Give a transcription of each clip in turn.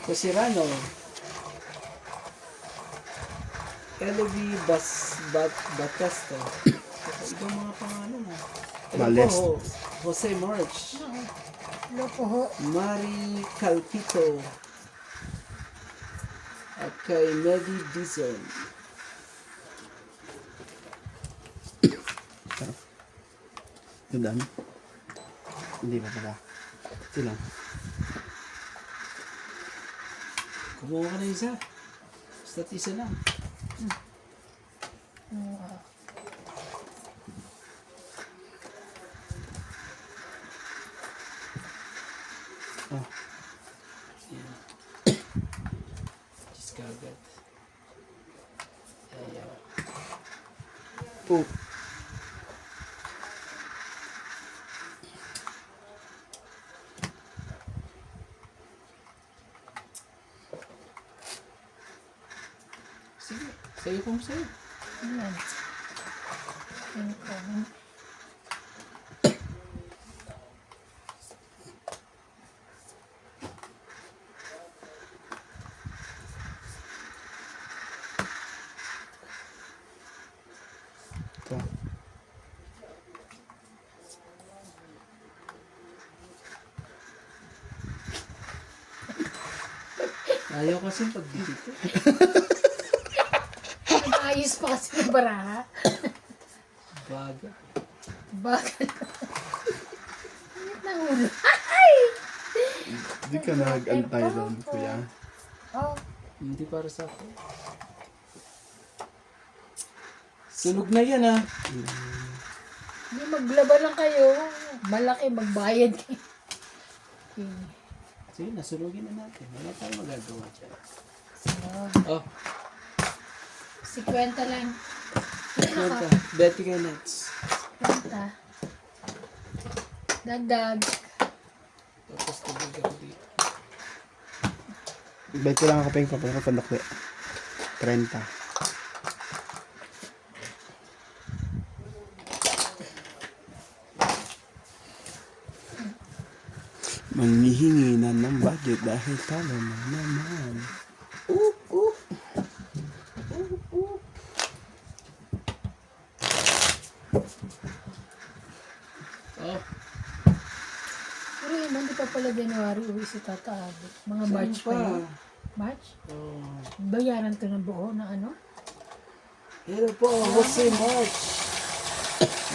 Cosirano. Elvie Batista. Ibang mga pangalan ha. Malest. Jose March. Hello po ho. Mari Calpito. At kay Medi Dizon. Gandaan. Hindi pa pala. Ito lang. Kumuha ka na isa. Basta't isa lang. Oh. Yan. Discarded. Ayaw. Oh. Sige. Sa'yo kung sa'yo. Ayan. Ayan po. Ito. Ayaw kasi pag dito. Ayos pa kasi ng baraha. Baga. Bakit? Init ng ulo. Ay! Hindi ka nag-antay doon, kuya. Oh, Hindi para sa akin. Sunog na yan ha. hindi maglaba lang kayo. Malaki, magbayad kayo. Okay. Sige, nasunugin na natin. Wala tayong magagawa dyan. So, Oh, 50 lang. kwenta. Betty kay Nets. 50. Dagdag. Tapos tubig ako dito. Bait ko lang ako peng papel ko pandakli. 30. Manghihingi na ng budget dahil talo na naman. Oh, Pero yun, hindi pa pala January uwi si Tata Abby. Mga March pa yun. March? Oh. Bayaran to ng buo na ano? Hello po, Jose March.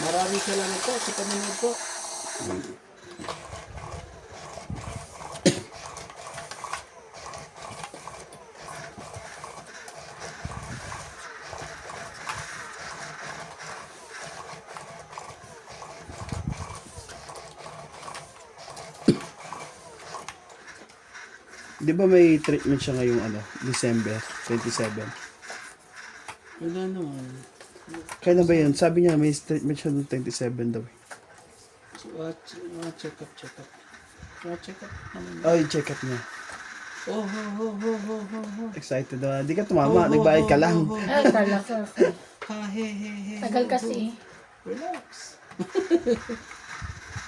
Maraming salamat po sa panonood po. Di ba may treatment siya ngayong December 27? Wala naman. Kailan ba yun? Sabi niya may treatment siya noong 27 daw. Mga check-up. Mga check-up naman. Oh, yung check-up niya. Oh. Excited daw. Di ka tumama, nagbayad ka lang. Ay, kala ko. Ha, he. Tagal kasi. Relax.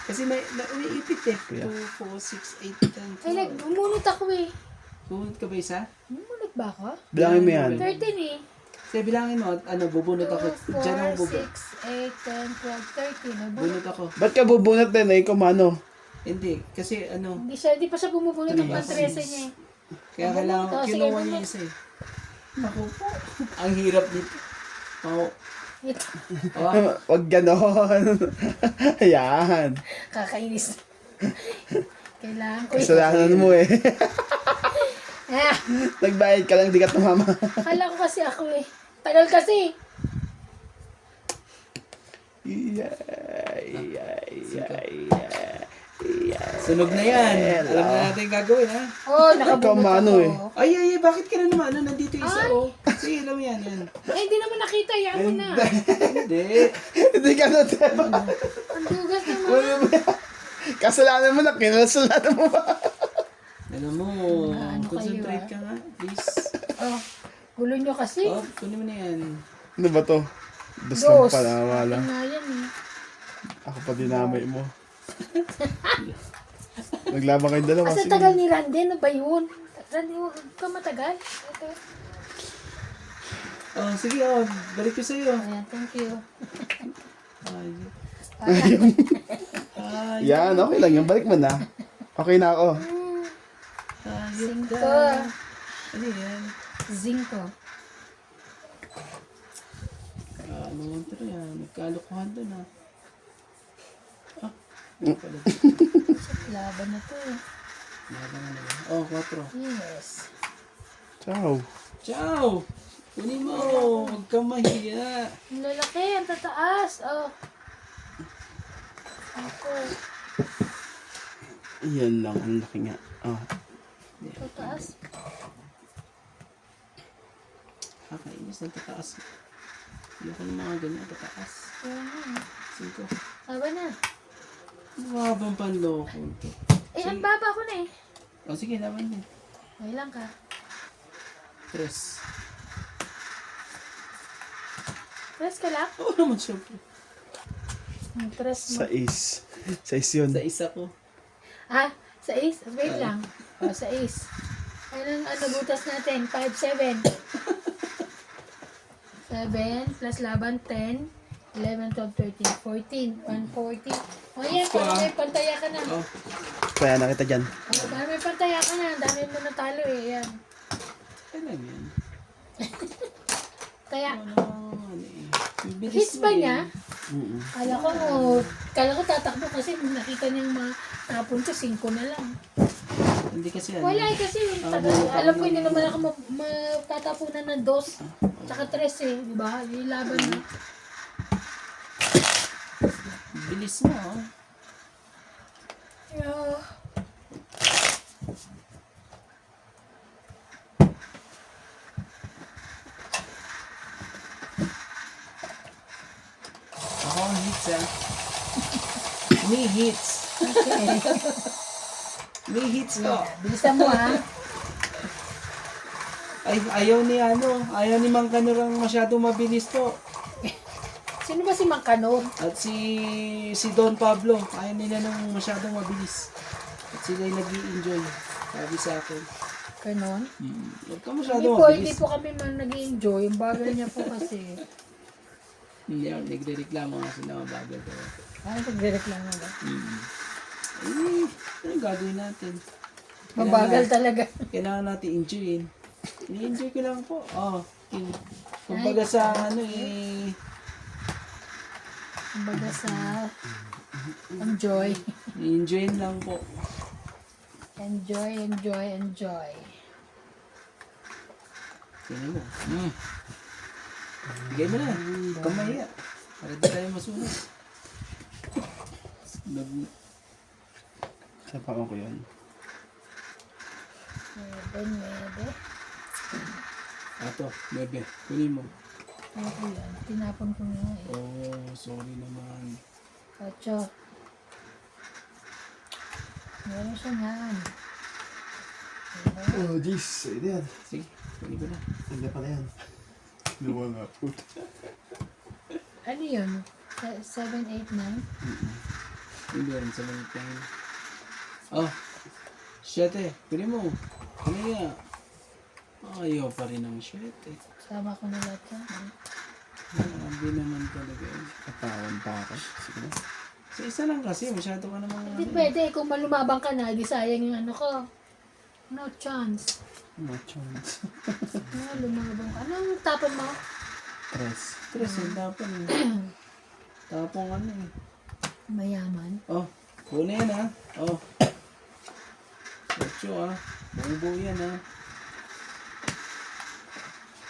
Kasi may umiipit eh. Kuya. 2, 4, 6, 8, 10, 12. Ay, bumunot ako eh. Bumunot ka ba isa? Bumunot ba ako? Bilangin mo yan. 13 eh. Sige, bilangin mo. Bubunot ako. 2, Diyan ako 4, bubunot. 6, 8, 10, 12, 13. Bunot ako. Ba't ka bubunot din eh? Kumano? Hindi. Kasi Hindi pa siya bumubunot ng pantresa niya eh. kaya kailangan Bunot. Sige, kinuha niya bunot. isa eh. Naku po. Ang hirap dito. Oh. Oh. Wag ganon. Ayan. Kakainis. Kailangan ko Kasalanan mo eh. Ah, Nagbayad ka lang, di ka tumama. akala ko kasi ako eh. Tagal kasi. Sunog na yan. Alam na natin yung gagawin ha. Oh, nakabunot Kamano ako. eh. Ay, bakit ka na naman? Nandito yung isa oh. Sige, alam mo yan. Eh, hindi naman nakita. Yan mo na. Hindi. Hindi ka na tema. Ang dugas naman. Kasalanan mo na, kinasalanan mo ba? Alam mo, Ano concentrate kayo, ka nga, please. Oh, gulo nyo kasi. Oh, kunin mo na yan. Ano ba to? Dos lang Dos. pala, wala. Akin nga yan eh. Ako pa dinamay mo. Naglaban kayong dalawa. Asa Sige. tagal ni Randy? Ano ba yun? Randy, huwag ka matagal. Ito. Oh, sige, oh. Balik ko sa'yo. Ayan, thank you. Ay. Yan, okay lang yan. Balik mo na. Okay na ako. Cinco. Ano yan? Cinco. Ano mo ito yan? Nagkalukuhan doon ha. Pala. Laban na to eh. Laban na naman. Oh, 4. Yes. Ciao. Ciao! Kunin mo! Huwag kang mahiya. Ang lalaki, ang tataas. Oh. Ako. Yan lang. Ang laki nga. Oh. Tataas. Kakainis ng tataas. Ayoko ng mga ganyan, tataas. Ayan. 5. Laban na. Mababang panloko ito. Eh, ang baba ko na eh. Oh, sige, laban din. Okay lang ka. 3. Press ka lang. Oo naman, syempre. Press mo. 6. 6 yun. Sa isa ko. Ah, sa ace. Wait lang. Oh, sa ace. Anong ano butas natin? 5, 7. 7 plus laban 10, 11, 12, 13, 14. 140. O yan, parang may pantaya ka na. Oh, Kaya na kita dyan. O, parang may pantaya ka na. Ang dami mo natalo eh. Yan. kailan yan? Kaya, Ano eh. Ang bilis hits mo ba eh. niya? Mm-mm. Kala ko tatakbo kasi nakita niyang matapon ko, 5 na lang. Hindi kasi ano. Wala eh kasi, alam ko hindi naman ako matatapunan ng 2, tsaka 3 eh, di ba? Yung laban na. Bilis mo oh. Yeah. Ako ang hits ah. Me hits. Okay. Me hits ko. Bilisan mo ha. Ay, ayaw ni Mang Kanurang masyado mabilis po. Sino ba si Mang Kanor? At si Don Pablo, ayaw nila nung masyadong mabilis. At sila'y nag-i-enjoy. Sabi sa akin. Ganon? Huwag ka Hindi masyado po, hindi mabilis. po kami man nag-i-enjoy. Yung bagal niya po kasi. Hindi, nagre-reklamo nga sila mabagal ko. Ano nagre-reklamo ba? Eh, anong gagawin natin? Mabagal talaga. Kailangan natin enjoyin. Ini-enjoy ko lang po. Oh, kumbaga sa ano eh, Kumbaga sa enjoy. enjoyin lang po. Enjoy, enjoy, enjoy. Tingnan mo. Bigay mo na. Kamaya. Para di tayo masunod. Sapakan ko yun. Mede. Ato, bebe. Kunin mo. Ano po yan? Tinapon ko nga eh. Oh, sorry naman. 8. Meron siya nga. Oh, jeez. Ito yan. Sige, kunin ko na. Hindi pala yan. Luwa nga po. Ano yun? 7, 8, 9? Hindi rin sa mga tayo. Oh, 7. Kunin mo. Ano nga? Ayaw pa rin ng 7. Sama ko na lahat yan. Grabe naman talaga. Katawan pa ako. Sige na. Sa isa lang kasi, masyado ka namang Hindi pwede. Kung malumabang ka na, di sayang yung ano ko. No chance. No chance. Lumabang ka. Anong tapon mo? Tres. Stress yung tapon eh. Tapong ano eh. Mayaman. Oh, kuna yan ha. Oh. 8 ah. Buo yan ha.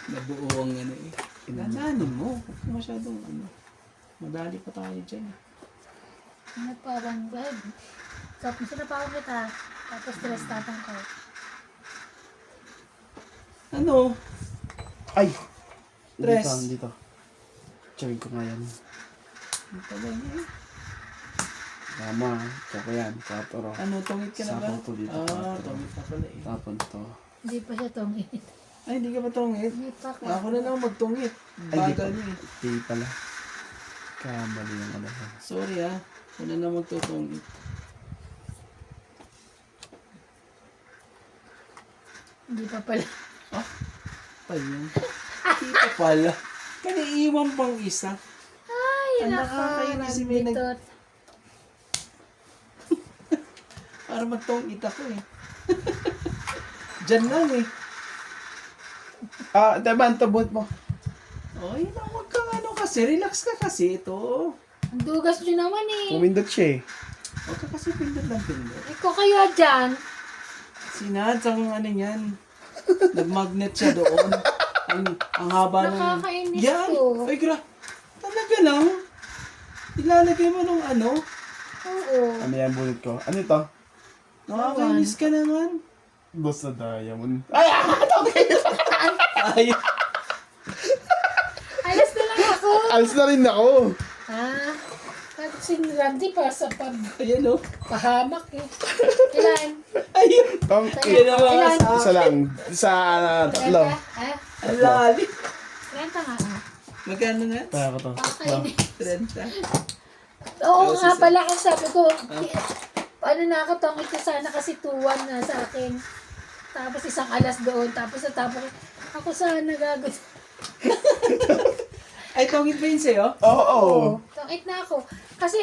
Nabuo ang ano eh. Inananin mo. Huwag ka masyadong ano. Madali pa tayo dyan. Ano pa, 1 web. Tapos sinapawan kita. Tapos stress tapang ko. Ano? Ay! Tres. Dito. Chewin ko nga yan. Ano pala yun eh? Tama. Tsaka yan. 4. Ano, tungit ka na ba? Sapaw to dito, Ah, patro. tungit na pala eh. Tapon to. Hindi pa siya tongit. Ay, hindi ka ba tungit? Hindi pa ka. Ako na lang magtungit. Ay, di Bagal pa. niya eh. Di pala. Kamali yung ano. Sorry ah. Ako na lang magtutungit. Hindi pa pala. Pa yun. Hindi pa pala. Kaniiwan pang isa. Ay, Ang nako. nakakainis si May Nandito. Para magtongit ako eh. Diyan lang eh. Diba, ang tabot mo. Oh, yun lang. Huwag kang ano kasi. Relax ka kasi. Ito. Ang dugas nyo naman eh. Pumindot siya eh. Huwag ka kasi pindot lang pindot. Ikaw kaya dyan. Sinad sa ano niyan. Nag-magnet siya doon. Ang haba ng... Nakakainis Yan! to. Ay, talaga lang. Ilalagay mo nung ano. Oo. Ano yan, bunot ko? Ano ito? Nakakainis ka naman. Basta diamond. Ay! Alas na lang ako. Alis na rin ako. Tapos si Randy pa sa Ayan o. pahamak eh. Ilan? Ayun. Ilan naman Ilan? sa Isa lang. Sa tatlo. 30? Ang lalim. 30 nga ah. Magkano nga? Kaya ko to. Tatlo. Okay. 30. Oo Tapos nga isa- pala kasi sabi ko, paano nakakatangit ko sana kasi 2-1 na sa akin. Tapos isang alas doon, tapos natapos ako sana gagod. Ay, tongit ba yun sa'yo? Oo. Tangit na ako. Kasi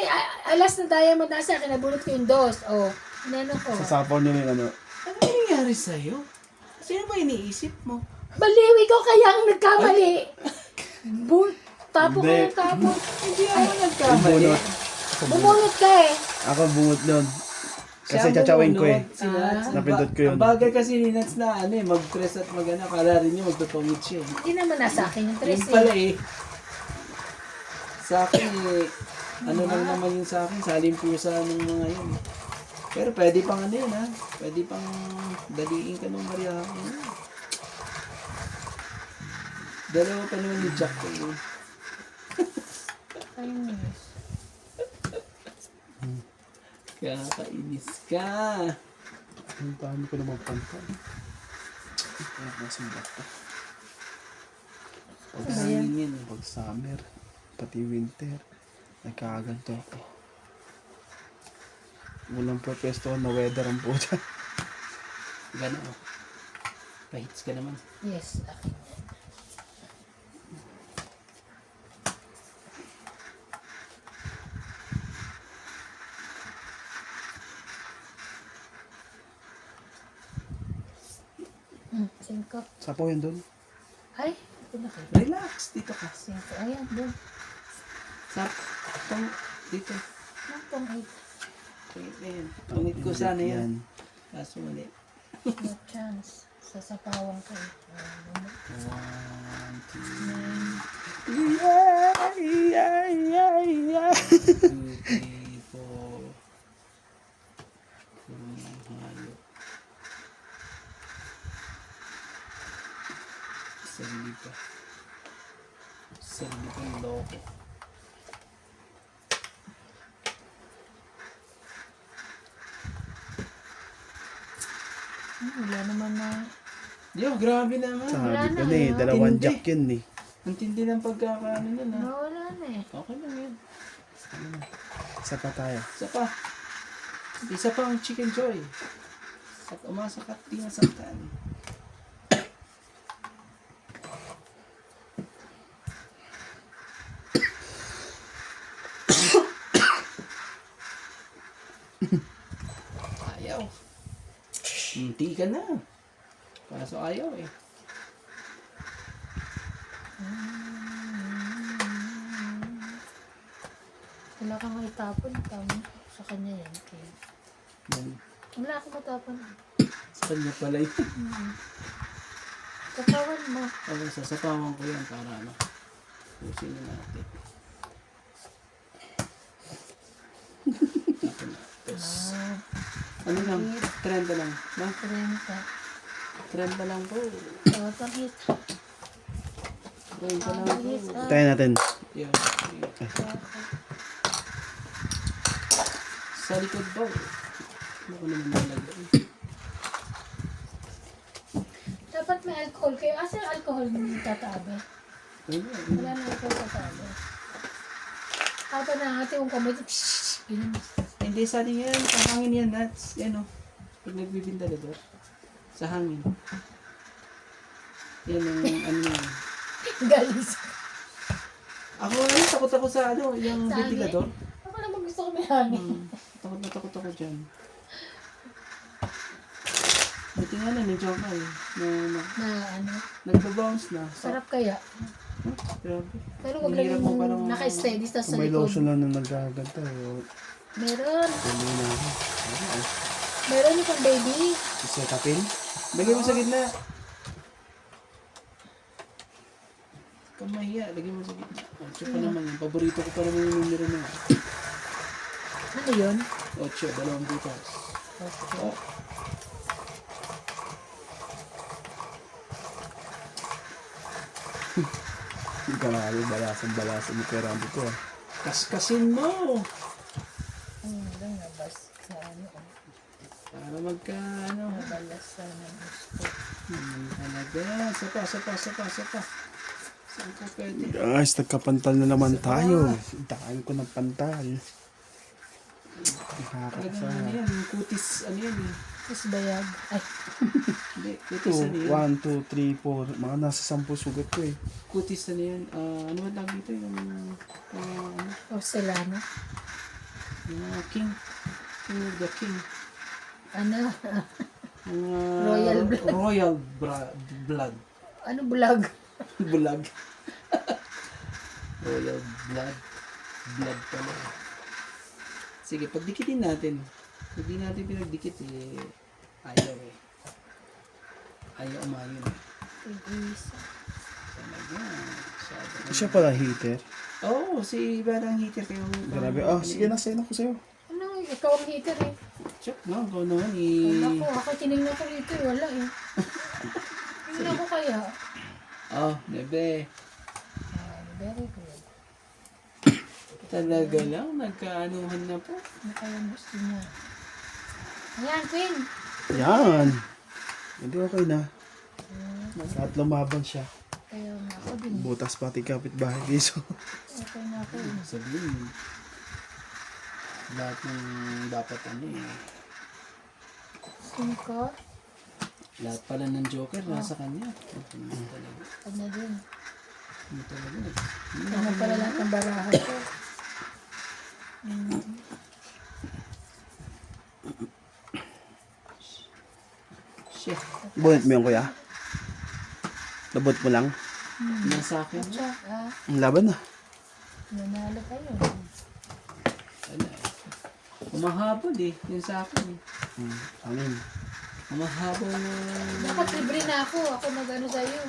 alas na diamond na sa akin, nabulot ko yung dos. Inano ko. Sasapaw niyo yung ano. Ano nangyari sa'yo? Sino ba iniisip mo? Baliw, ikaw kaya ang nagkamali. Tapo ko Hindi. yung tapon. Hindi ako nagkamali. Bunot. Bumunot ka eh. Ako bunot doon. Kasi Siya tsachawin ko eh. bumunot, si Nats. Napindot ko yun. Ang bagay kasi ni Nats na ano eh, mag-press at mag-ano, kala rin niya magtutungit siya eh. Hindi naman nasa akin yung tres Yun pala eh. eh. Sa akin eh, ano lang naman yun sa akin, salimpusa ng mga yun. Pero pwede pang ano yun ha, pwede pang daliin ka ng Mariaco. Dalawa pa naman ni Jack ko eh. Ayun. Kakainis ka. Ang dami ko naman panta. Kaya masimbat ko. Ano Ang hangin yan eh. Pag summer, pati winter, nagkakaganto ako. Walang pwesto na weather ang puta. Gana oh. Pahits ka naman. Yes, akin. Cinco. Sapaw yan doon. Ay, ito na kayo. Relax, dito ka. Cinco. Ayan, doon. Sa, tong, dito. Nampang 8. Tungit na yan. Tungit ko sana yan. Kaso mali. No chance. Sasapawan ko eh. 1, 2, Yeah, yeah, yeah. 2, 3, 4. Hayop. Sarili pa. Sarili pang loko. Wala naman na. Yo, grabe naman. Sabi ko na, na eh, no? dalawang Tindi. jack yun eh. Ang tindi ng pagkakaano nun ha. Wala na eh. Okay lang yan. Isa pa tayo. Isa pa. Isa pa ang chicken joy. At umasakat, di masaktan. Ayaw. Hindi ka na. Kaso ayaw eh. Wala kang itapon. Tama. Sa kanya yan. Okay. Yan. Wala akong matapon. Sa kanya pala yun. Katawan mo. Okay, sasapawan ko yan para ano. Pusin na natin. Tapos na. Tapos, ano lang? 30 lang. Na? 30. 30 lang po. Tawatang hit. 30 lang po. Tayo natin. Yan. Sa likod daw. Ano ko naman nalagay? Dapat may alcohol kayo. Asa yung alcohol mo tatabi? Ayun. Wala na alcohol tatabi. Habang nangati yung kamay. Ganun. Hindi, sa atin yan. Pangangin yan, nuts. Yan o. Pag nagbibinta na doon. Sa hangin. Yan ang ano yun. Galing sa... Ako ano, takot ako sa ano, yung Sa hangin? ventilador. Ako naman gusto ko may hangin. Takot na takot ako dyan. Buti nga na, medyo ako eh. Na ano, Nagbabounce na. sarap kaya. Grabe. Pero wag Ang lang hirap yung mo parang... naka-steady sa Kung may likod. lotion lang na nagaganda. Meron. Pwede na ako. Meron yung pang baby. Isetapin? Lagyan mo sa gitna. Kamahiya, lagyan mo sa gitna. Ocho pa naman yan. Paborito ko pa naman yung numero na. Ano yun? 8, 2 butas. Oh. Grabe, balasan ni Perando to ah. Kaskasin mo! Lang nabas sa ano. Para magka, ano. Nabalas sa gusto. Talaga. Sapa. Saan ka pwede? Guys, nagkapantal na naman tayo. Daan ko ng pantal. Talaga ano yan, yung kutis, ano yan eh. Tapos bayag. Ay, Hindi, kutis ano yan. 1, 2, 3, 4. Mga nasa 10 sugat ko eh. Kutis ano yan. Ano ba tawag dito yung, ano, porcelana. yung king. King of the king. Ano? Yung, Royal blood. Royal blood. Ano bulag? Bulag. Royal blood. Blood pala. Sige, pagdikitin natin. Pag di natin pinagdikit eh, ayaw eh. Ayaw umayon eh. Tig-isa. Talaga. Siya pala heater. Oo, si iba ng heater kayo. Grabe. Oh, sige na, send ako sa'yo. Ano? Ikaw ang heater eh. Check na, ikaw naman eh. Wala ko. Ako tinignan ko rito eh. Wala eh. Tingnan ko kaya. Oh, nebe. Very good. Talaga lang, nagkaanuhan na po. Ano kaya gusto niya? Ayan, Queen. Yan. Hindi okay na. At lumaban siya. Kaya nga ako din. Butas pati kapitbahay dito. Okay na ako eh. Sabihin, lahat ng dapat ano eh. Sino ka? Lahat pala ng Joker nasa kanya. Ano talaga. Pag na din. Ano talaga. Ano pala lahat ng barahan ko. Shit. Bunot mo yun, kuya. Labot mo lang. Nasa akin. Siya, Ang laban na. nanalo kayo. Wala eh. Umahabol eh. Yun sa akin eh. Amin. Umahabol na... Dapat libre na ako. Ako nag-ano sa'yo.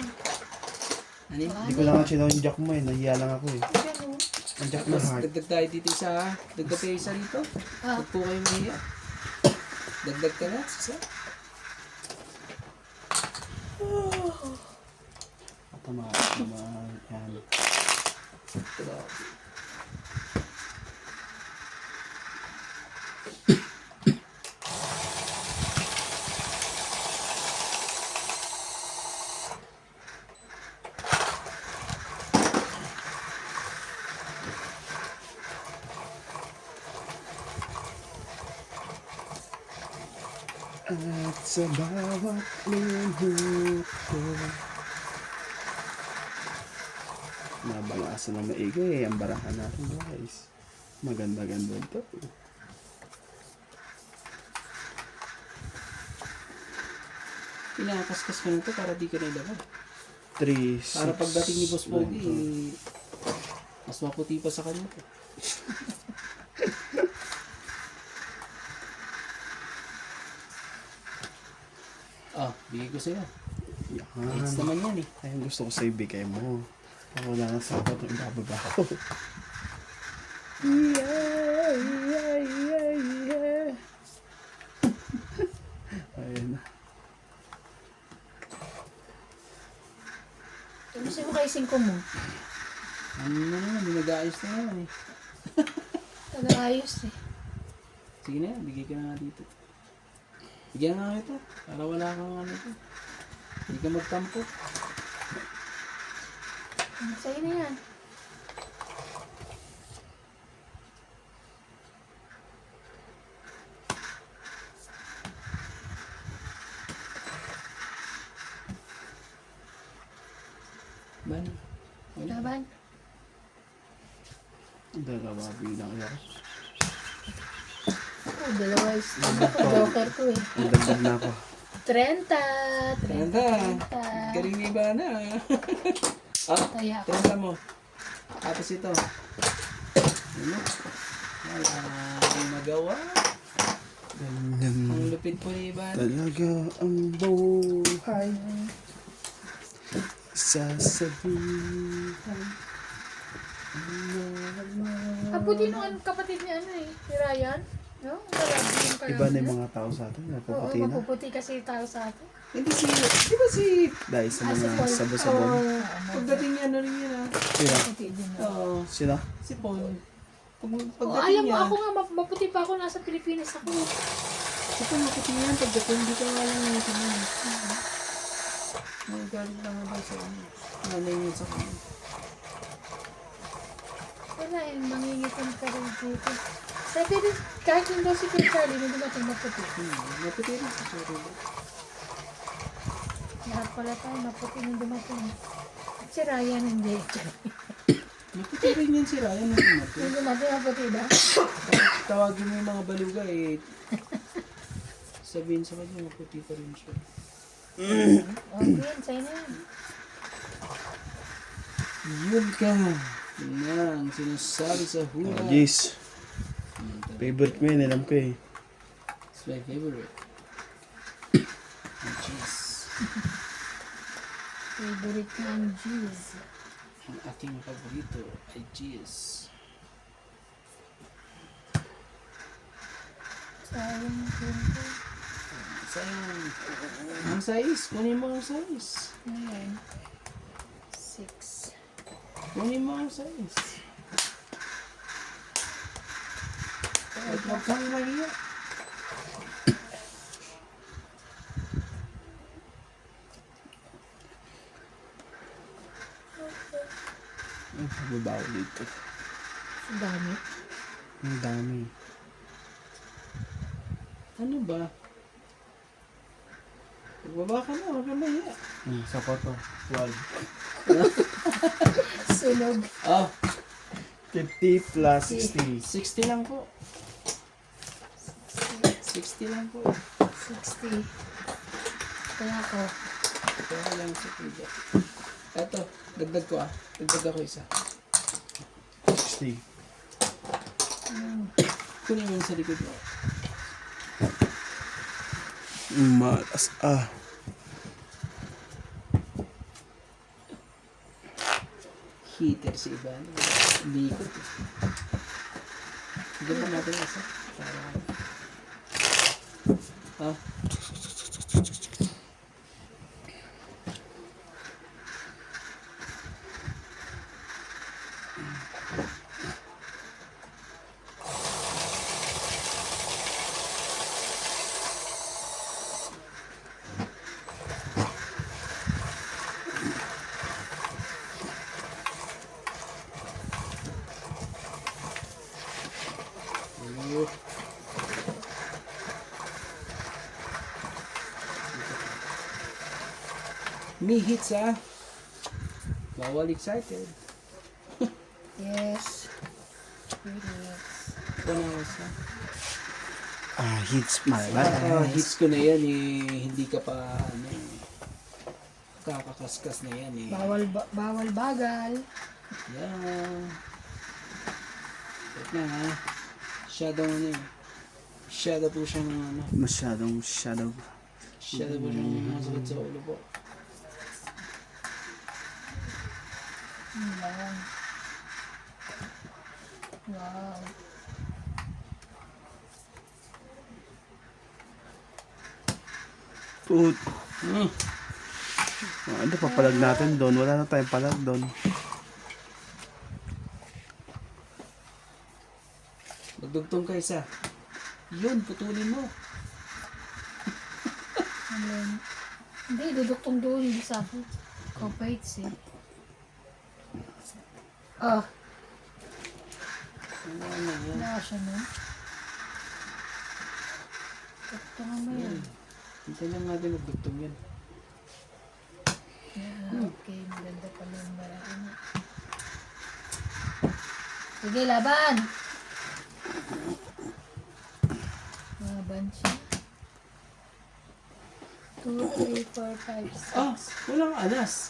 Ano yun? Hindi ko lang nga sinaw yung jack mo eh. Nahiya lang ako eh. Diyan o. Ang jack na Tapos heart. dagdag tayo dito isa. Dagdag tayo isa rito. Ah, Huwag po kayo mahiya. Dagdag ka na. Isa. Tama. Yan. Grabe. At sa bawat minuto nabalasan ng maigi eh. Ang barahan natin guys. Maganda-ganda ito. Pinakaskas ko na ito para di ka na ilabas. 3, 6, Para pagdating ni Boss Pogi, mas maputi pa sa kanya to. Bigay ko sa'yo. Hits Yan. naman yan eh. Ayun gusto ko sa ibigay mo. Ako na lang sa ako itong ibababa ko. Ayun na. gusto mo kayo 5 mo. Ano na naman, nag-aayos na naman eh. Nag-aayos eh. Sige na yan, bigay ka na nga dito. Bigyan na nga kita, para wala kang ano ito. Hindi ka magtampo. Sa'yo na yan. Ban. Wala. Laban. Dalawa bilang ako. Oh, dalawa is joker ko eh. Ang dagdag na ako. 30. Tanda. 30. Galing ni Ivana. Ah, Kaya ako. tanda mo. Tapos ito. Ano? Wala akong magawa. Ganyan Ang lupit po ni Ivana. talaga ang buhay. Sasabihan. Abuti nung kapatid niya ano eh. Si Ryan. No? Marami yung kaya. Iba na yung mga tao sa atin. Oo, Napuputi na. mapuputi kasi tao sa atin. Hindi di ba si, Dahil sa Ah, si mga Paul. sabo-sabon. pagdating niya na rin yun ah. Sila? Maputi din. Oo, Sila? si Paul. Oh, Pagdating alam mo, niya, ako nga, maputi pa ako nasa Pilipinas ako. si Paul makiting yan, pagdating hindi ka nga lang natin yan. Magalit lang nga daw sa ano. Nanay niya sa kanya. Wala eh, mangingitan ka rin dito. Sabi rin, kahit yung daw si Kuya Charlie, nung dumating maputi. Maputi rin si Choro. Lahat pala tayo, maputi nung dumating. At si Ryan hindi. Maputi rin yan si Ryan nung umatin. Nung dumating, maputi ba? Tawagin mo yung mga baluga eh. Sabihin sa kanya, maputi pa rin siya. Okay, sa'yo na yan. Yun ka. Yun na ang sinasabi sa hula. Oh, jeez. Favorite mo yun, alam ko eh. It's my favorite. Ang cheese. Favorite na ang cheese. Ang aking paborito ay cheese. Sayang ko. Sayang. Ang size. Kunin mo ang size. Ayan. 6. Kunin mo ang size. At huwag kang mahiya. Ang babaw dito. Ang dami. Ang dami. Ano ba? Pagbaba ka na, huwag kang mahiya. Sa koto. 12. Sunog. Oh, 50 plus 60. 60 lang po. 60 lang po. 60. Kaya ako. Kaya lang sa kuya. Eto, dagdag ko ah. Dagdag ako isa. 60. Kunin mo yung sa likod mo. Malas. Heater si Ivan. Likod eh. Higyan pa natin isa. Para... Ah. Oh. Me hits ah. Bawal excited. Yes. Relax. 1 hours na. Hits my Hits ko na yan eh. Hindi ka pa ano eh. Kakakaskas na yan eh. Bawal bagal. Yan. Wait na ha. Shadow ano eh. Shadow po siya ng ano. Masyadong shadow. Shadow po siya ng masakit sa ulo po. Lang. Wow. Put. Hmm. Ano papalag natin doon? Wala na tayong palag doon. Magdugtong ka isa. Yun, putulin mo. Alam. Hindi, duduktong doon. Hindi sa akin. Copites eh. Ah, Ano na yan. wala siya no? Duktungan mo yan. Hintay lang natin magdugtong yan. Yeah, okay, maganda pala yung Sige, laban. Laban siya. 2, 3, 4, 5, 6. Ah, walang alas.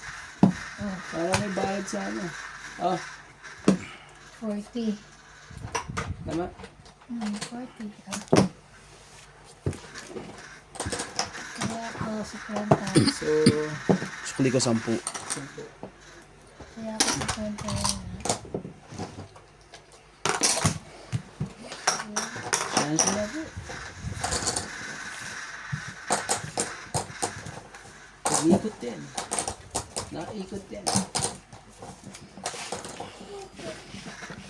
Oh, Para may bayad sa ano. Ah, 40. tama. 40. Ah. Kaya ako, 50. So, Sukli ko 10. 10. Kaya ako, 50 yan. Chance na po. Nag-ikot yan. Naikot yan.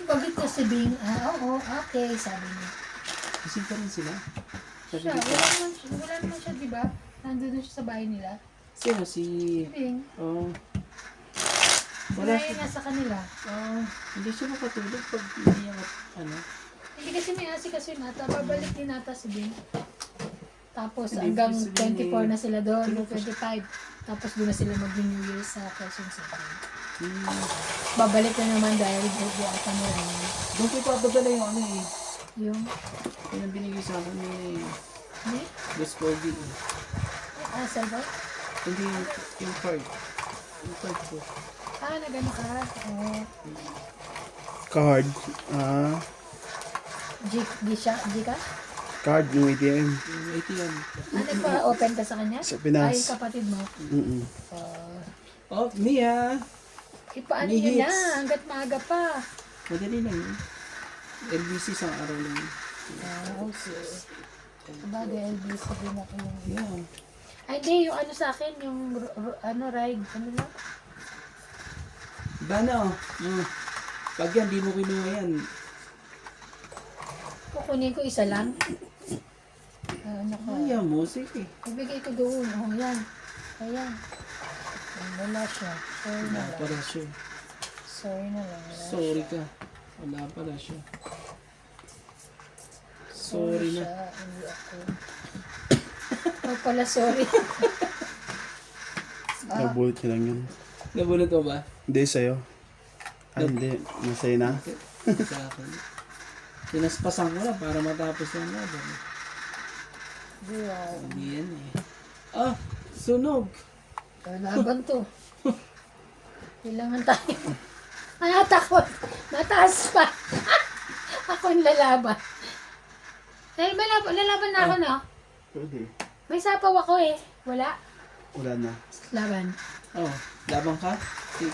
Bakit ko si Bing? Oo, okay, sabi niya. Kasi pa rin sila. Siya, wala naman siya, di ba? Nandun siya sa bahay nila. Sino? Si... Si Bing. Oh, Wala wala yung nasa kanila. hindi siya makatulog pag hindi niya ano. Hindi kasi may kasi nata. Babalik din nata si Bing. Tapos Hindi, hanggang ibig sabihin 24 na sila doon, Sino no, 25. Tapos doon na sila mag-New Year sa Quezon City. Hmm. Babalik na naman dahil hindi ata nila. Doon ko ipapadala yung ano eh. Yung, Yun ang binigay sa akin ni hindi? Boss Cody. Servo? Hindi yung card. Yung card ko. Nagano ka? Card. G ka? Card yung ATM. Yung ATM. Nagpa-open ka sa kanya? Sa Pinas. Ay, kapatid mo. Oh, Mia! Ipaano May nyo na, hits. hanggat maaga pa. Madali lang yun. LBC isang araw lang yun. Okay. Sabagay, LBC din ako yung... Yeah. Ay, hindi, yung ano sa akin, yung ride, ano lang? Bana oh. Pag yan, di mo kinuha yan. Kukunin ko isa lang. Ano ka? Ayaw mo, sige. Ibigay ko doon. Oh, yan. Ayan. Wala siya. Sorry na Wala lang. pala siya. Sorry na lang. Wala Sorry siya. ka. Wala pala siya. Sorry na. siya, hindi ako. Oh, pala, sorry. Nabulot ko lang yun. Nabulot mo ba? Hindi, sa'yo. Ay, hindi. Masaya na. Sa akin. Pinaspasan ko na para matapos yung laban. Wow. Hindi yan eh. Ah! Sunog! Laban to. Kailangan tayo. Takot. Mataas pa. Ako ang lalaban. Dahil lalaban na ako, no? Pwede. May sapaw ako eh. Wala. Wala na. Laban. Oh, labang ka? Sige.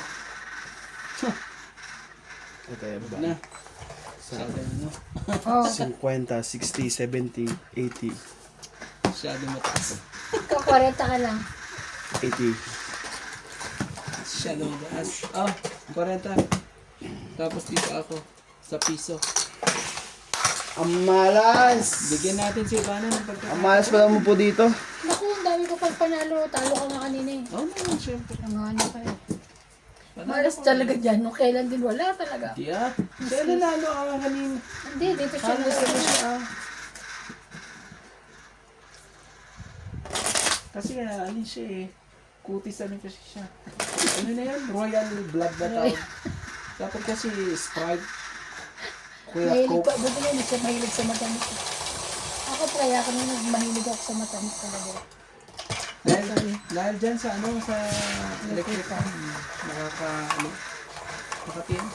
Ito yung baba. Na. Masyado ano. Oh, 50, 60, 70, 80. Masyado mataas. ikaw 40 ka lang. 80. Masyado mataas. Oh, 40. Tapos dito ako. Sa piso. Ang malas! Bigyan natin si Ivana ng Ang pagkakataon. malas pala mo po dito. Naku, ang dami ko pang panalo. Talo ka nga kanina eh. Oh, naman, syempre. Ang ano kayo. Panalo Malas ko. talaga dyan. Nung kailan din wala talaga. Di ah. Siya nanalo ka kanina. Hindi, dito siya. Halos ano siya ah. Kasi ano siya eh. Kutis ano kasi siya. Ano na yan? Royal blood na tawag. Dapat kasi Sprite. Kuya Mahilig Coke. pa. Buti nga, hindi siya mahilig sa matamis. Ako kaya ako nung mahilig ako sa matamis talaga. Dahil dyan sa ano, sa electric fan, makatiyan.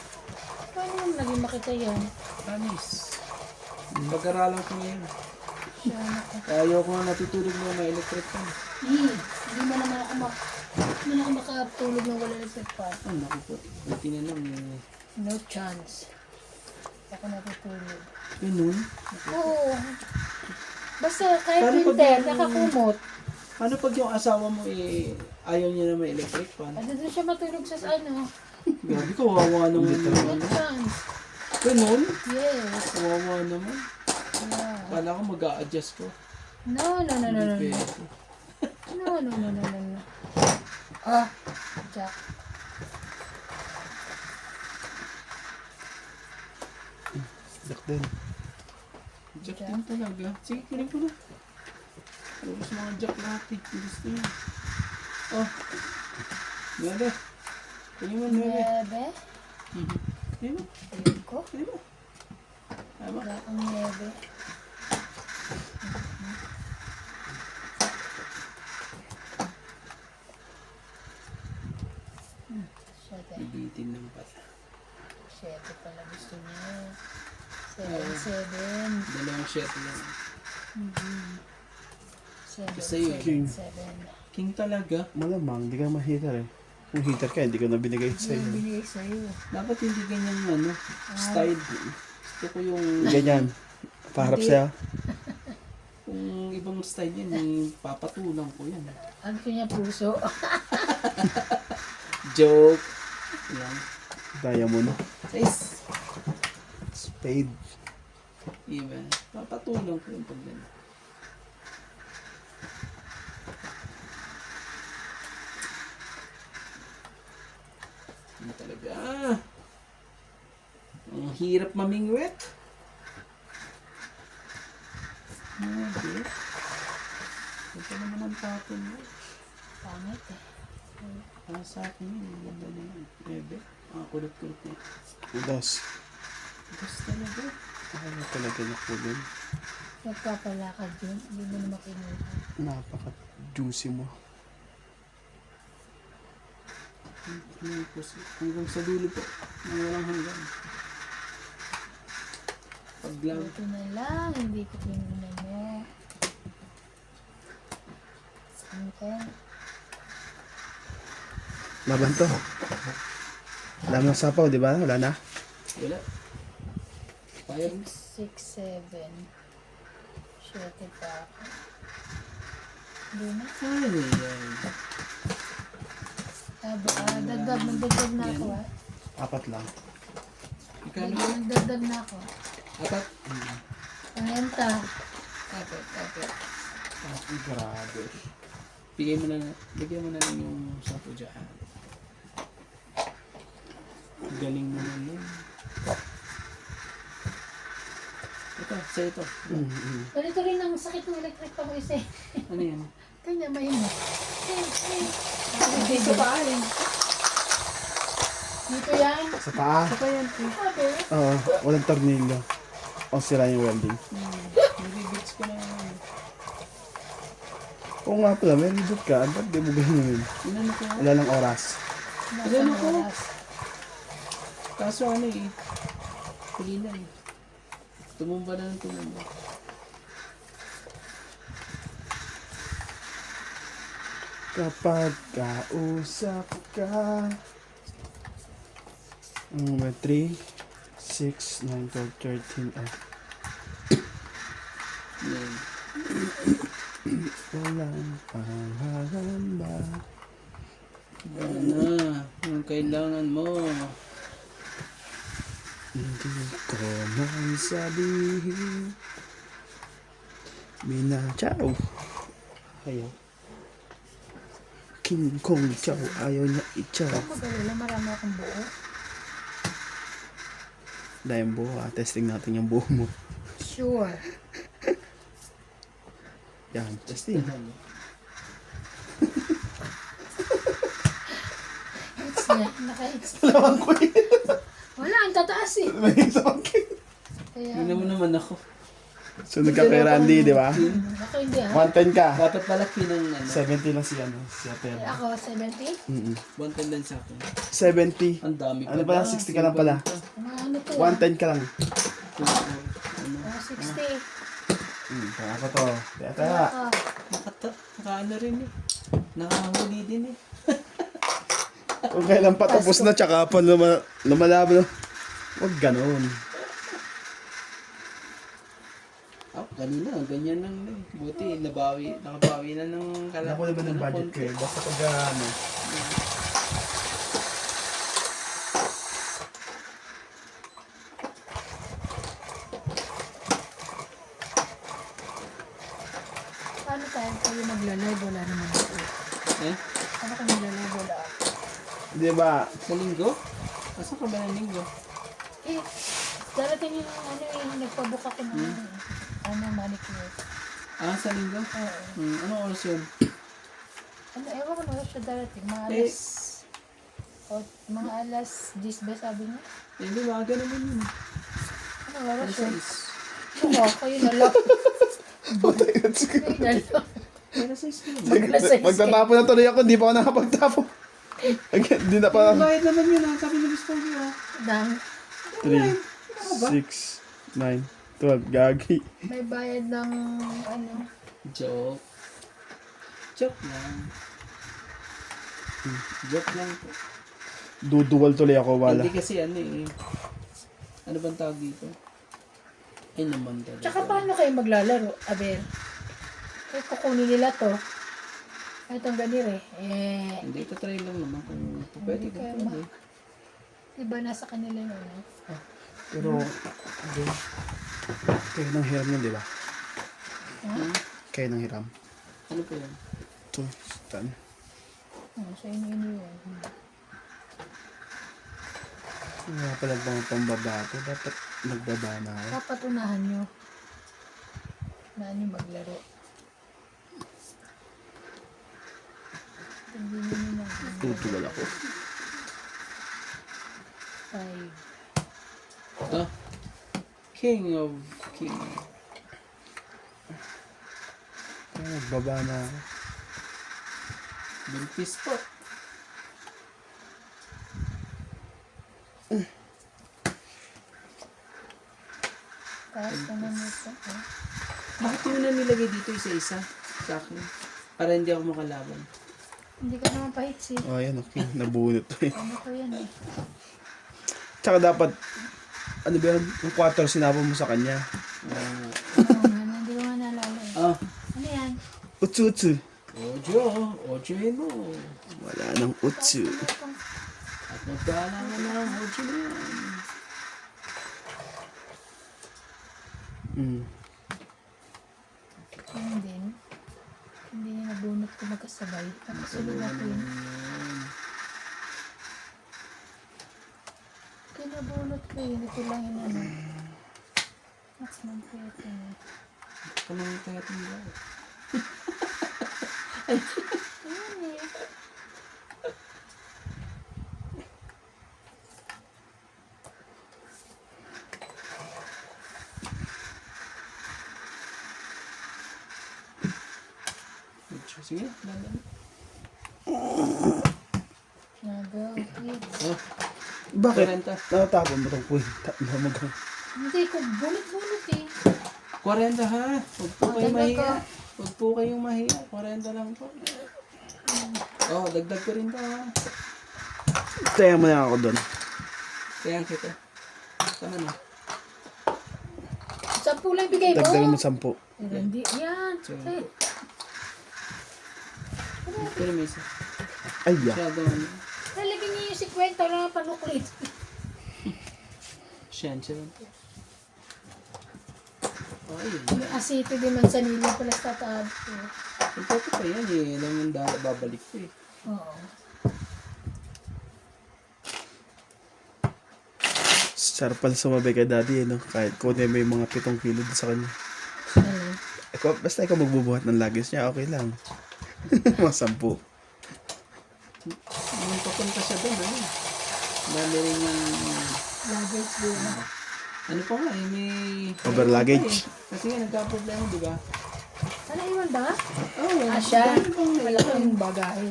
Paano naman naging makita yan? Promise. Pag-aralan ko ngayon. Siya ano ko. Ayaw ko nga natutulog mo may electric fan. Hindi mo naman ako hindi na ako makatulog na wala ng pa. Oh, naku po. Buti na lang. No chance. Ako natutulog. Ganun. Oo. Basta kahit Paano pag winter, yung- nakakumot. Ano pag yung asawa mo eh, ayaw niya na may electric fan? Ano doon siya matulog sa ano? Grabe ko, wawa naman. No chance. Ganun? Yes. Wawa naman. Yeah. Kala ko mag-a-adjust ko. No. Hindi pwede. No. Jack. Dak din. Jack din talaga. Sige, kunin ko na. Tapos mga jack natin. Gusto yun. Oh. Bebe. Kunin mo, bebe. Bebe. Ayun. Ayun ko. Ayun. Tama. Wala kang nebe. Siyete. Ibitin ng pata. Siyete pala gusto niya. 7. Dalawang shot lang. 7. Kasi yun. 7. King talaga. Malamang, hindi ka ma-hitter eh. Kung hitter ka, hindi ko na binigay Yung sa'yo. binigay sa'yo. Dapat hindi ganyan ano. Style. Gusto ko yung Ganyan. Paharap Hindi. sa'yo. kung ibang style yan. Papatulang ko yan. Ano ko niya puso? Joke. Yan. Diamond. Size. Spade. Iba. Papatulang ko yung pag ganyan. Ano talaga? Ang hirap mamingwit. Okay. Ito naman ang tapon mo. Pangit eh. Para sa akin yun. Ang ganda na yun. Ebe. Ang kulot-kulot niya. Udas. Gusto talaga. Ano talaga na kulin? Nagpapalakad yun. Hindi mo na makinuha. Napaka-juicy mo. Hanggang sa dulo po. Nang walang hanggang. Paglaw. Ito na lang. Hindi ko pinunan mo. Okay. Laban to. Alam mo sapaw, di ba? Wala na. Wala. Fire. 6, 7. 7 pa ako. Hindi na. Ano yan? Dagdag na ako ah. Apat lang. Ikano? Nagdagdag na ako. Apat? Pangenta. Apat. Grabe. Bigyan mo na lang yung 10 dyan. Galing mo na yun. Ito, sa ito. Ganito rin ang sakit ng electric pa ko isa eh. Ano yan? Kanya mahimok. Dito pa eh. Dito yan. Sa paa. Saka yan. Sabi. Oo, walang tornilyo. O sira yung welding. Nagigits ko na yan. Oo nga pala, may reboot ka. Ba't di mo ganyan? Inano ko? Wala lang oras. Ano ko? Kaso ano eh. Huli na eh. Tumumba na ng tumumba. Kapag kausap ka. 3, 6, 9, 12, 13. Yan. Walang pangangamba. Ano na. Yung kailangan mo. Hindi ko man sabihin. Mina Chow. Ayaw. King Kong Chow. Ayaw niya i-chow. Magalala, marami akong buo. Dahil yung buho, testing natin yung buho mo. Sure. Yan, testing. Hits niya. Naka-hits. Laman ko yun. Wala, ang tataas eh. May okay. Kaya, Tingnan mo naman ako. So nagka-kay Randy, di ba? ako hindi ah. 110 ka. Dapat malaki ng ano. 70 lang si ano, si Atero. Ako, 70. 110 lang sa akin. 70. Ang dami pa. Ano pala, 60 ka lang pala. Mga ano to ah. 110 ka lang. Ano? Oh, 60. Kaya ako to. Kaya kaya. Ako. Nakaano rin eh. Nakahuli din eh. Kung kailan patapos na, tsaka pa lumalaban. Huwag ganun. Kanina, ganyan lang eh. Buti, nakabawi na ng Alam ko naman ng budget ko eh. Basta pag ano. Paano tayo kayo magla-live? Wala naman ako. Eh? Paano kayo magla-live? Wala ako. Di ba? Sa linggo? Asa ka ba ng linggo? Eh, darating yung ano eh, nagpabook ako ng manicure. Sa linggo? Oo. Anong oras yun? Ano, ewan ko na siya darating. Mga Eh, alas O, mga alas 10 ba sabi niya? Hindi, maaga naman yun. Ano oras Alas yun? 6. Oo, kayo na lang. Kayo na lang. Alas 6 na. Alas 6 Magtatapo na tuloy ako, hindi pa ako nakapagtapo. Again, di na pa. Ang bayad naman yun ha, sabi ni Gusto ko ha. Dang. 3, 6, 9, 12. Gagi. May bayad ng ano. Joke. Joke lang. Joke lang po. Duduwal tuloy ako, wala. Hindi kasi ano eh. Ano bang tawag dito? Ay naman talaga. Tsaka paano kayo maglalaro, Aber? Eh, kukunin nila to. Itong ganire. Hindi, try lang naman kung pwede ka Hindi pwede. Diba nasa kanila yun, ano? Pero, hindi. Kayo nang hiram yun, di ba? Hmm? Kayo nang hiram. Ano po yan? Ito, stan. Sa inyo yun. Wala pala bang pambabato. Dapat nagbaba na ako. Dapat unahan nyo. Unahan nyo maglaro. Hindi nyo nyo na. Duduwal ako. 5. Ah, King of King. Kaya nagbaba na ako. Buntis po. Taas naman ito. Bakit yun na nilagay dito isa-isa sa akin? Para hindi ako makalaban. Hindi ka naman pahits eh. Oh, yan, okay. Nabunot to eh. Ano ko yan eh. Tsaka dapat, ano ba yan? Yung 4 sinabon mo sa kanya. Oo nga, hindi ko nga naalala eh. Ah, Ano yan? Utsu-utsu. Ojo. Ojoin mo. Wala nang utsu. At magkaalangan na ang ojo na yan. Yan din. Hindi niya nabunot ko magkasabay. Tapos sunod ako yun. Kinabunot ko yun. Ito lang yun ano. Mas man ko ito eh. Kanang kaya nila. Ayan eh. Sige, laban. Nagaw, kids. Oh, Bakit? 40. Natatapon mo itong kwenta. Hindi ko bunot-bunot eh. 40 ha. Huwag po kayong Dagdag mahiya. ka. Huwag po kayong mahiya. 40 lang po. Oh, dagdag ko rin to ha. Taya mo na ako doon. Kaya kita. Tama na. 10 lang bigay mo. Dagdagan mo 10. Pero hindi. Yan. Sorry. Eh, Pero may isa. Ay, yeah. Shadow ano. lalagyan niyo yung 50 lang ang panuklit. Chance lang po. Oh, ayun. May asito din man sa nila pala sa taas. Ito ko pa yan eh. Alam mo babalik ko eh. Oo. Sarap pala sumabay kay daddy, no? Kahit kung may mga 7 kilo din sa kanya. Ano? Basta ikaw magbubuhat ng luggage niya, okay lang. Mga 10. Nung papunta siya doon, ano? Dali rin yung... Luggage din. Ano pa nga eh, may... Over luggage. Kasi nga nagka-problema, di ba? Ano iwan ba? Oo. Ah, siya. Malaking bagahe.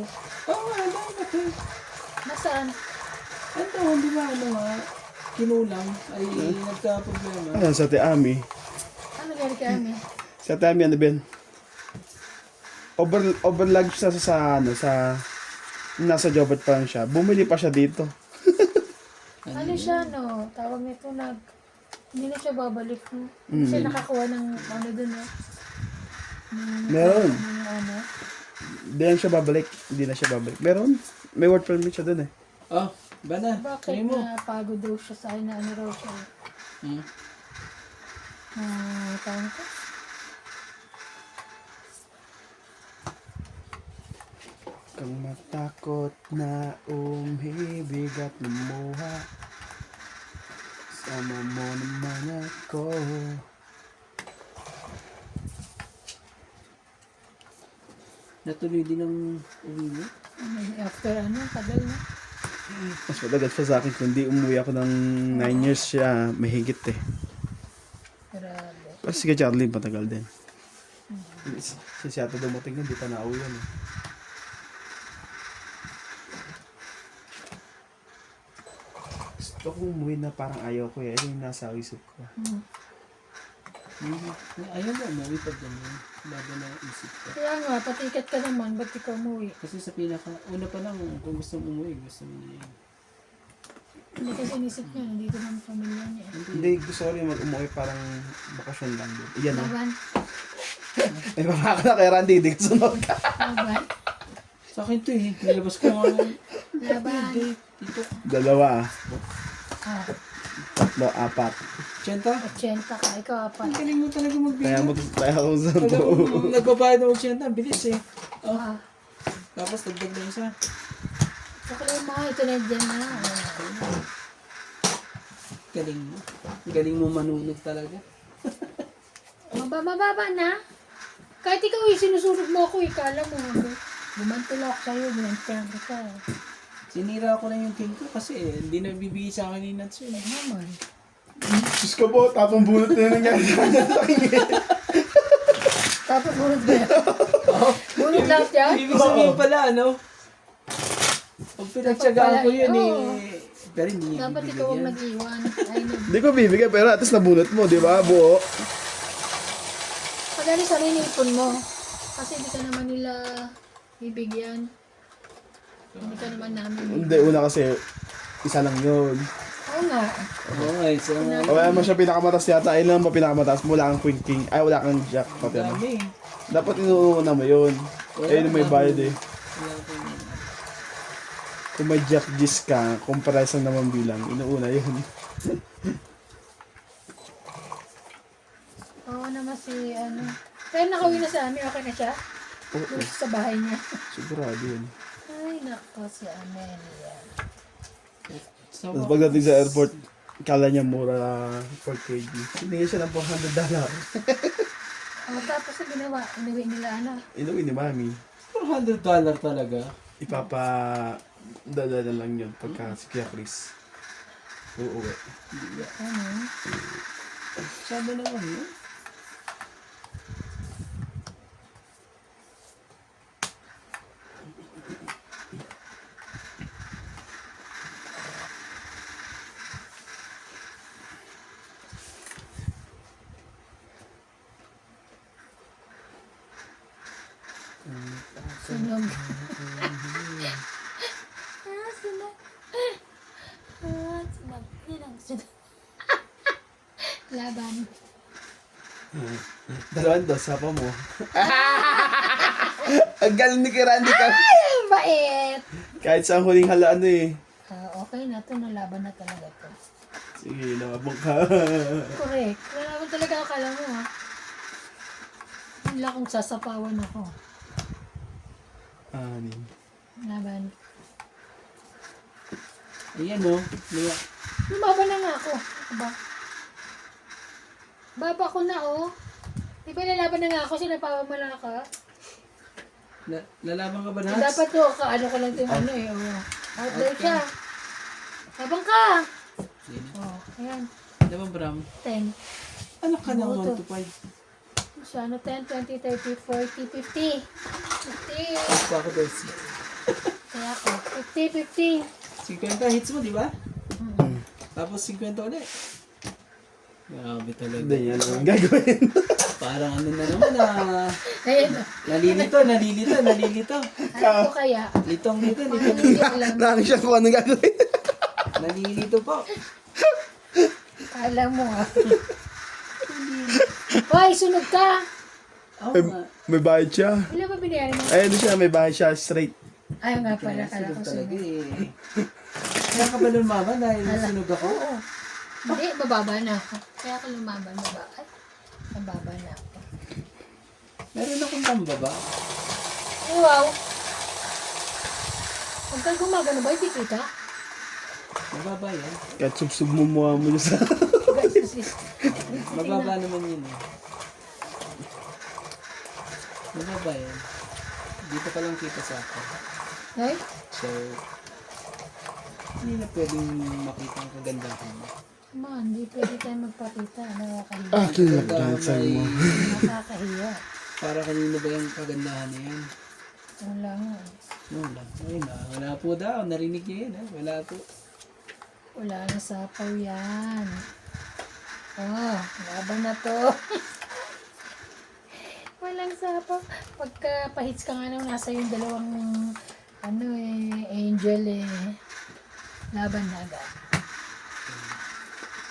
Oo nga, bakit eh? Nasaan? Ito, di ba ano nga? Kinulang ay nagka-problema. Ano sa Ate Ami? Ano gari kami? Sa Ate Ami, ano ba yan? Over luggage na sa ano, sa... Nasa Jobert pa lang siya. Bumili pa siya dito. Ano siya, no? Tawag nito, hindi na siya babalik, no? Hindi siya nakakuha ng ano dun, no? Meron. Ng ano? Hindi na siya babalik. Hindi na siya babalik. Meron. May work permit siya dun eh. Oh, ba na? Bakit Tuloy mo. na pagod daw siya sa akin na ano raw siya? Hmm. Tawag ko? Kang matakot na umibig at lumuha, sama mo naman ako. Natuloy din ang uwi mo. After ano, tagal na. Mas matagal pa sa akin, kundi umuwi ako ng 9 years siya, mahigit eh. Grabe. Pero si Charlie, matagal din. Si Seattle dumating yun, di pa nauwi yun eh. Gusto ko umuwi na parang ayaw ko eh. Ito yung nasa isip ko. Ayaw mo umuwi pag ganyan. Bago na isip ko. Kaya nga, patikat ka naman, ba't ikaw umuwi? Kasi sa una pa lang, kung gusto mo umuwi, gusto mo na yun. Hindi kasi inisip niya, nandito ng pamilya niya. Hindi, gusto ko rin umuwi parang bakasyon lang doon. Iyan oh. Laban, May baba ka na kay Randy, di ka sunod ka. laban, Sa akin to eh. Nilabas ko nga ng laban. dito. Dalawa, Ah, 3, 4. Tiyenta? 80 ka, ikaw apat. Ang galing mo talaga Kaya magbigay. mo tayo ako sa Pag to. nagbabayad ng tiyenta, bilis eh. Oh. Ah, Tapos dagdag na isa. saka yung mga ito na dyan na. Galing mo. Galing mo manunod talaga. Mababa na. Kahit ikaw sinusunod mo ako, kala mo. Bumantula ako sa'yo, binantiyan ka. Sinira ko na yung king ko kasi hindi na bibigay sa akin ni Natsu. Naman. Diyos ko po, tapong bunot na yung nangyari sa akin. Tapos bunod ba yan? Bunod lahat yan? Ibig sabihin pala, ano? Pag pinagtsagaan ko yun Oo. eh. Pero hindi niya Dapat ikaw ang bibigyan. nag-iwan. Ay, Hindi ko bibigay, pero at least nabunot mo, di ba? Buo. Pagano sa ipon mo. Kasi hindi ka naman nila bibigyan. Hindi ka naman namin. Hindi, una kasi, isa lang yun. Oo nga. Okay, so Wala mo siya pinakamatas yata. Ayun lang ba pinakamatas mo? Wala kang queen king. Ay, wala kang jack. Pati ano. dami. Dapat inuuna mo yun. Ayun yung may bayad eh. Wala akong- Kung may jack gis ka, comparison naman bilang, inuuna yun. Oo naman si ano. Pero nakauwi na sa amin, okay na siya? Oo, Doon sa bahay niya. sigurado yun. Ay, nako si Amelia. So, Tapos pagdating sa airport, kala niya mura 4 kg. Hiningin siya ng $400. Oh, tapos ang ginawa, inuwi nila ano. Inuwi ni Mami. $400 talaga. Dala na lang yun pagka si Kuya Chris uuwi. Ano? Sabi naman yun. Sunog. Sunog. Sunog. Sunog. Laban. Dalawang dos, pa mo. Ang galing ni kay Randy ka. Ay, ang bait! Kahit sa huling halaan eh. Okay na to, nalaban na talaga to. Sige, labang ka. Correct. Nalaban talaga akala mo ha. Wala kong sasapawan ako. Anim. Laban. Ayan o. Luwa. Lumaban na nga ako. Aba. Baba ko na oh. Di ba nalaban na nga ako, sinapawan mo lang ako? Lalaban ka ba, Nats? Dapat to, kaano ko lang itong ano eh. Oh. Out there siya. Labang ka. Oh, ayan. Laban, Bram. 10. Anak ka ng Boto. 1 to 5. So, ano, 10, 20, 30, 40, 50. 50. Pa ako dos. Kaya ako, 50, 50. 50 hits mo, di ba? Tapos 50 ulit. Grabe talaga. Hindi yan ang gagawin. Parang ano na naman Ayun. nalilito. Alam ko kaya. Litong dito, Parang litong hindi alam. Nang siya kung anong gagawin. nalilito po. Alam mo ah. Hoy, sunog ka! Oo May, nga. may bayad siya. Ilan ba binayaran mo? Ayun siya, may bayad siya straight. Ayaw nga pala, kala Sunog ko talaga sunog. eh. Kaya ka ba lumaban dahil sunog ako? Oo. Hindi, bababa na ako. Kaya ako lumaban, Ay, bababa na ako. Meron akong pambaba. Ay, wow! Huwag kang gumagano ba? Hindi kita? Mababa yan. Kahit subsub mo mukha mo sa... Mababa naman yun eh. Mababa yan. Dito pa lang kita sa akin. Ay, So, Hindi na pwedeng makita ang kagandahan mo. Come on, hindi pwede tayo magpakita. Nakakahiya. Akin na dancer mo. Nakakahiya. Para kanino ba yung kagandahan na yan? Wala nga. Wala. Ay na. Wala po daw. Narinig niyo yan. Wala po. Wala na sapaw yan. Oh, laban na to. Walang sapaw. Pagka pahits ka nga nung nasa yung dalawang angel laban na agad.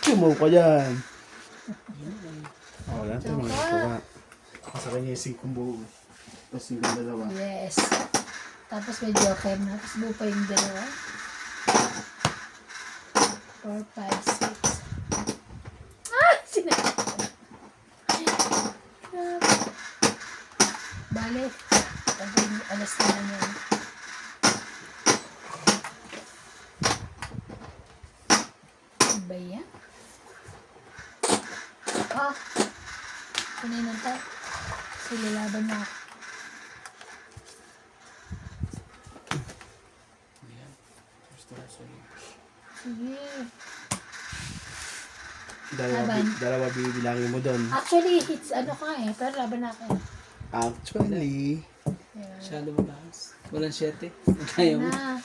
Tumaw ka dyan. Oh, wala tayo mga Tsaka. tuwa. Sa kanya yung 5 buo. Tapos yung dalawa. Yes. Tapos may joker na. Tapos buo pa yung dalawa. 4, 5, 6. Ah! Sinabi. Bale. Alas na yan. Ano ba yan? Ah! Kunay na tayo. Silalaban na ako. Ayan. Gusto ko sa'yo. Sige. Dalawa, Laban. dalawa bibilangin mo doon. Actually, it's ano ka pero laban na ako. Actually, Yeah. Masyado mataas. Walang 7. Kaya mo. Na.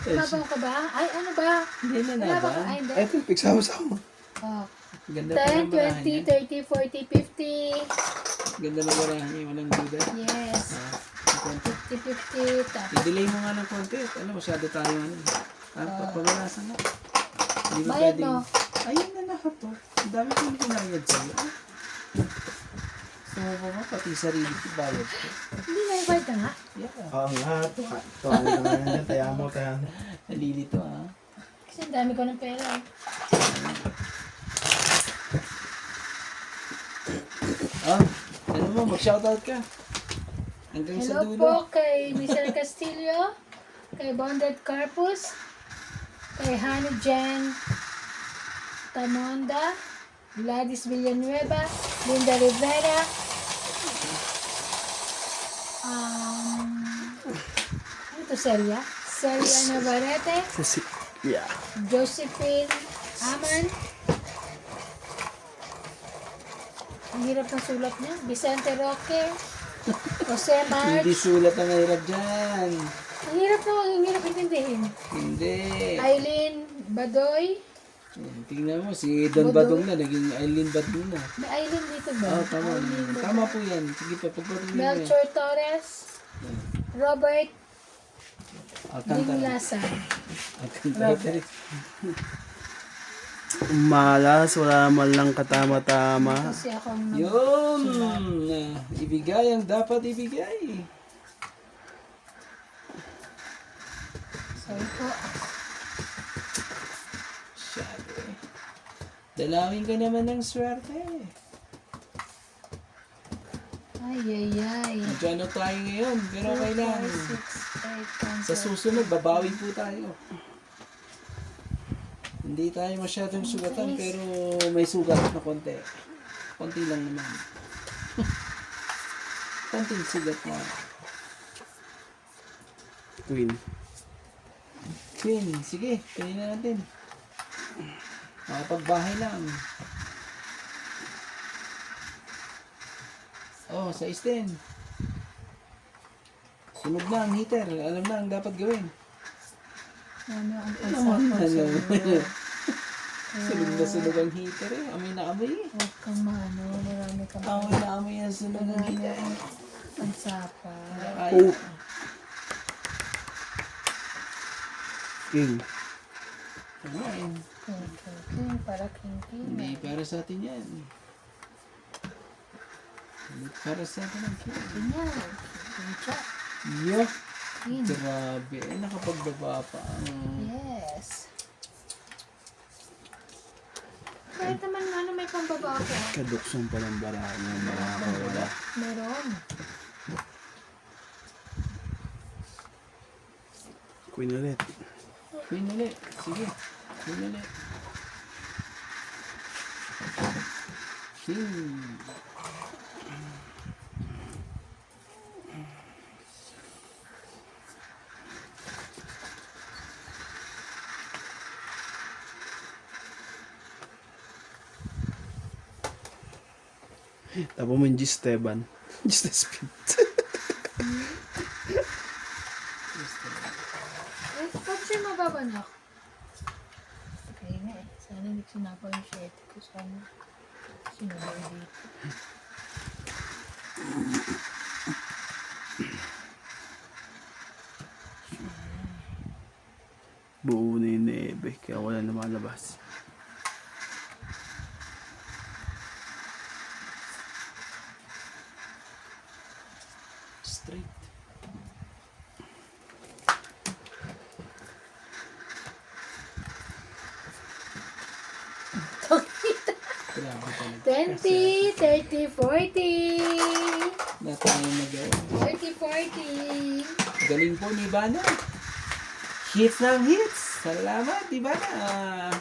Eh, Laban ka ba? Ay, ano ba? Hindi na Laban ka? naban. Ay, hindi. eto, pigsama-sama. Oh. Ganda pa 10, ng barahan 20, niya. 30, 40, 50. Ganda ng barahan niya. Walang duda. Yes. Ah, konti. 50, 50. Tapos, I-delay mo nga ng konti. Ano, masyado tayo ano. Pagpapalasan mo. Hindi ba bayad pwedeng... mo. Ayun na lahat to. Ang dami ko yung pinayad sa'yo. Gusto mo ba ba? Pati sarili ko bayad ko. Hindi na bayad ka nga. Yeah. Oo nga, tuwa. Tuwa ka nga yan. Taya mo, taya mo. Nalilito ah. Kasi ang dami ko ng pera. Ano mo, mag-shoutout ka. Hanggang sa Hello dulo. po kay Mr. Castillo, kay Bonded Carpus, kay Honey Jen Tamonda, Gladys Villanueva, Linda Rivera, ano to, Celia? Celia Navarrete, Yeah. Josephine Aman, ang hirap ng sulat niya, Vicente Roque, Jose March, Hindi sulat ang mahirap dyan. ang hirap intindihin. Hindi. Eileen Badoy. Ayan, tingnan mo, si Don Badong. Badong na, naging Eileen Badong na. May Eileen dito ba? Oo, tama. Eileen Badoy. Tama po yan. Sige pa, pagpatuloy mo yan. Melchor Torres. Robert Alcantara. Dinglasan. Alcantara. Malas, wala man lang katama-tama. Kasi akong Yun! Ibigay ang dapat ibigay. Sorry po. Masyado eh. Dalawin ka naman ng swerte. Ay. Medyo ano tayo ngayon, pero okay lang. 4, 5, 6, 8, 10, Sa susunod, babawi po tayo. Hindi tayo masyadong sugatan, pero may sugat na konti. Konti lang naman. Konting sugat na. Queen. Queen, sige, pili na natin. Makapagbahay lang. Oh, sa isten. Sunog na ang heater. Alam na ang dapat gawin. Ano ang Naman, pansapaw sa iyo? Sunog na sunog ang heater eh. Amoy na amoy eh. Huwag kang maano. Marami kang Amoy na amoy ang sunog ng heater. pansapaw. Ay, Oh. King. ano eh. King, para king. Hindi para sa atin yan. Hindi para sa atin ang king. Ganyan. Kincha. Yo! King. Grabe. Eh, nakapagbaba pa ang... Yes. Kahit naman ano may pambaba ako. Kaduksong pa ng barahan yung makakawala. Meron. Queen ulit. Queen ulit. Sige. Queen ulit. King. Tapos mo yung G. Esteban. G. Speed. Eh, pag siya mababanak. Okay nga eh. Sana hindi sinapa yung shirt ko. Sana sinabay dito. Buo na yung nebe. Kaya wala na malabas. Straight. Grabe talaga. 20, 30, 40. Na tayo magawa. 40, 40. Galing po ni Ivana. Hits ng hits. Salamat, Ivana.